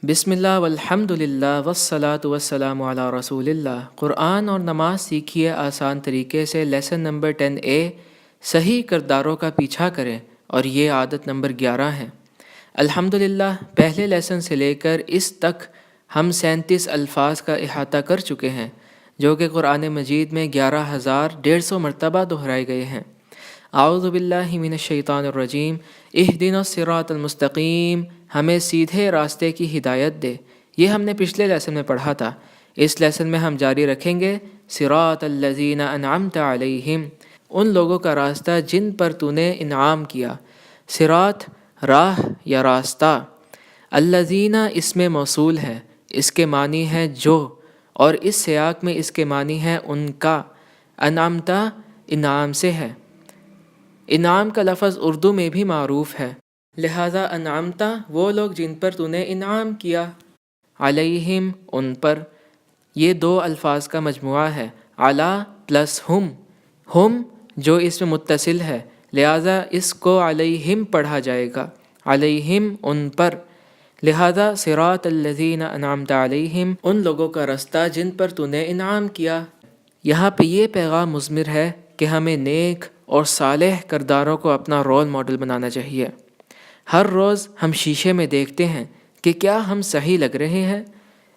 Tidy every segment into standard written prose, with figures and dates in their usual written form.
بسم اللہ والحمد للہ والصلاة والسلام علی رسول اللہ۔ قرآن اور نماز سیکھیے آسان طریقے سے۔ لیسن نمبر 10A، صحیح کرداروں کا پیچھا کریں، اور یہ عادت نمبر 11 ہے۔ الحمدللہ پہلے لیسن سے لے کر اس تک ہم 37 الفاظ کا احاطہ کر چکے ہیں، جو کہ قرآن مجید میں 11,150 مرتبہ دہرائے گئے ہیں۔ اعوذ باللہ من الشیطان الرجیم، اہدنا الصراط المستقیم، ہمیں سیدھے راستے کی ہدایت دے۔ یہ ہم نے پچھلے لیسن میں پڑھا تھا، اس لیسن میں ہم جاری رکھیں گے۔ صراط الذین انعمت علیہم، ان لوگوں کا راستہ جن پر تو نے انعام کیا۔ صراط راہ یا راستہ، الذین اس میں موصول ہے، اس کے معنی ہے جو، اور اس سیاق میں اس کے معنی ہے ان کا۔ انعمت انعام سے ہے، انعام کا لفظ اردو میں بھی معروف ہے، لہذا انعمت وہ لوگ جن پر تو نے انعام کیا، علیہم ان پر۔ یہ دو الفاظ کا مجموعہ ہے، علی پلس ہم جو اس میں متصل ہے، لہذا اس کو علیہم پڑھا جائے گا، علیہم ان پر۔ لہذا صراط الذین انعمت علیہم، ان لوگوں کا راستہ جن پر تو نے انعام کیا۔ یہاں پہ یہ پیغام مضمر ہے کہ ہمیں نیک اور صالح کرداروں کو اپنا رول ماڈل بنانا چاہیے۔ ہر روز ہم شیشے میں دیکھتے ہیں کہ کیا ہم صحیح لگ رہے ہیں۔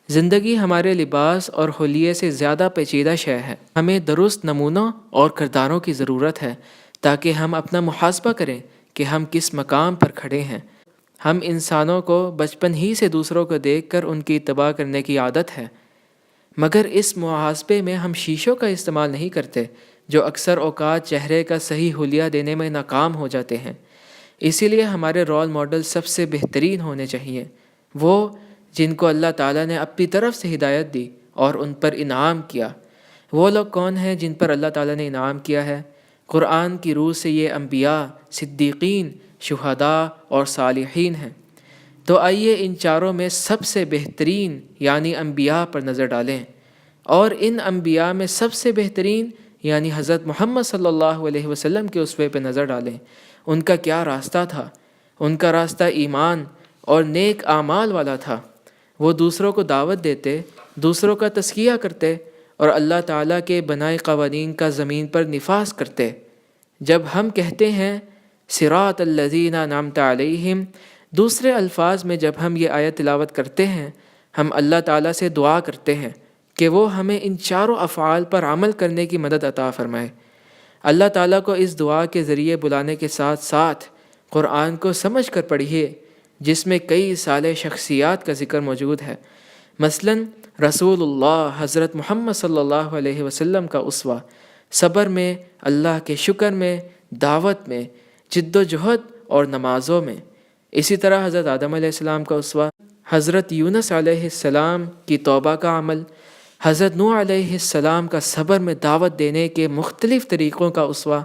زندگی ہمارے لباس اور حلیے سے زیادہ پیچیدہ شے ہے۔ ہمیں درست نمونوں اور کرداروں کی ضرورت ہے تاکہ ہم اپنا محاسبہ کریں کہ ہم کس مقام پر کھڑے ہیں۔ ہم انسانوں کو بچپن ہی سے دوسروں کو دیکھ کر ان کی اتباع کرنے کی عادت ہے، مگر اس محاسبے میں ہم شیشوں کا استعمال نہیں کرتے، جو اکثر اوقات چہرے کا صحیح حلیہ دینے میں ناکام ہو جاتے ہیں۔ اسی لیے ہمارے رول ماڈل سب سے بہترین ہونے چاہیے، وہ جن کو اللہ تعالیٰ نے اپنی طرف سے ہدایت دی اور ان پر انعام کیا۔ وہ لوگ کون ہیں جن پر اللہ تعالیٰ نے انعام کیا ہے؟ قرآن کی روح سے یہ انبیاء، صدیقین، شہداء اور صالحین ہیں۔ تو آئیے ان چاروں میں سب سے بہترین یعنی انبیاء پر نظر ڈالیں، اور ان انبیاء میں سب سے بہترین یعنی حضرت محمد صلی اللہ علیہ وسلم کے اسوے پہ نظر ڈالیں۔ ان کا کیا راستہ تھا؟ ان کا راستہ ایمان اور نیک اعمال والا تھا۔ وہ دوسروں کو دعوت دیتے، دوسروں کا تزکیہ کرتے، اور اللہ تعالیٰ کے بنائے قوانین کا زمین پر نفاذ کرتے۔ جب ہم کہتے ہیں صراط الذین انعمت علیہم، دوسرے الفاظ میں جب ہم یہ آیت تلاوت کرتے ہیں، ہم اللہ تعالیٰ سے دعا کرتے ہیں کہ وہ ہمیں ان چاروں افعال پر عمل کرنے کی مدد عطا فرمائے۔ اللہ تعالیٰ کو اس دعا کے ذریعے بلانے کے ساتھ ساتھ قرآن کو سمجھ کر پڑھیے، جس میں کئی صالح شخصیات کا ذکر موجود ہے۔ مثلا رسول اللہ حضرت محمد صلی اللہ علیہ وسلم کا اسوہ، صبر میں، اللہ کے شکر میں، دعوت میں، جد و جہد اور نمازوں میں۔ اسی طرح حضرت آدم علیہ السلام کا اسوہ، حضرت یونس علیہ السلام کی توبہ کا عمل، حضرت نوح علیہ السلام کا صبر میں دعوت دینے کے مختلف طریقوں کا اسوہ،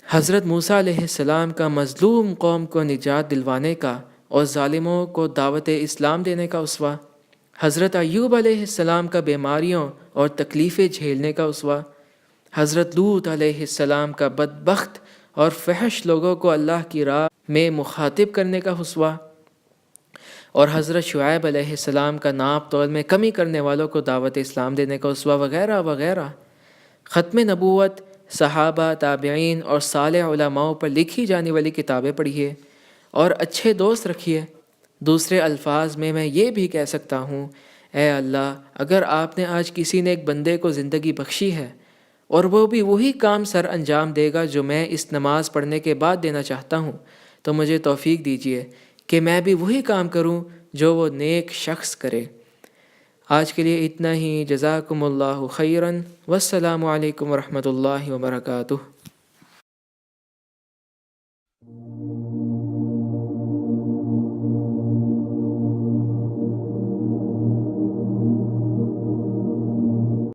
حضرت موسیٰ علیہ السلام کا مظلوم قوم کو نجات دلوانے کا اور ظالموں کو دعوت اسلام دینے کا اسوہ، حضرت ایوب علیہ السلام کا بیماریوں اور تکلیفیں جھیلنے کا اسوہ، حضرت لوط علیہ السلام کا بدبخت اور فحش لوگوں کو اللہ کی راہ میں مخاطب کرنے کا اسوہ، اور حضرت شعیب علیہ السلام کا ناپ تول میں کمی کرنے والوں کو دعوت اسلام دینے کا اسوہ، وغیرہ وغیرہ۔ ختم نبوت، صحابہ، تابعین اور صالح علماء پر لکھی جانے والی کتابیں پڑھیے اور اچھے دوست رکھیے۔ دوسرے الفاظ میں یہ بھی کہہ سکتا ہوں، اے اللہ، اگر آپ نے آج کسی نے ایک بندے کو زندگی بخشی ہے اور وہ بھی وہی کام سر انجام دے گا جو میں اس نماز پڑھنے کے بعد دینا چاہتا ہوں، تو مجھے توفیق دیجیے کہ میں بھی وہی کام کروں جو وہ نیک شخص کرے۔ آج کے لیے اتنا ہی۔ جزاکم اللہ خیراً، والسلام علیکم ورحمۃ اللہ وبرکاتہ۔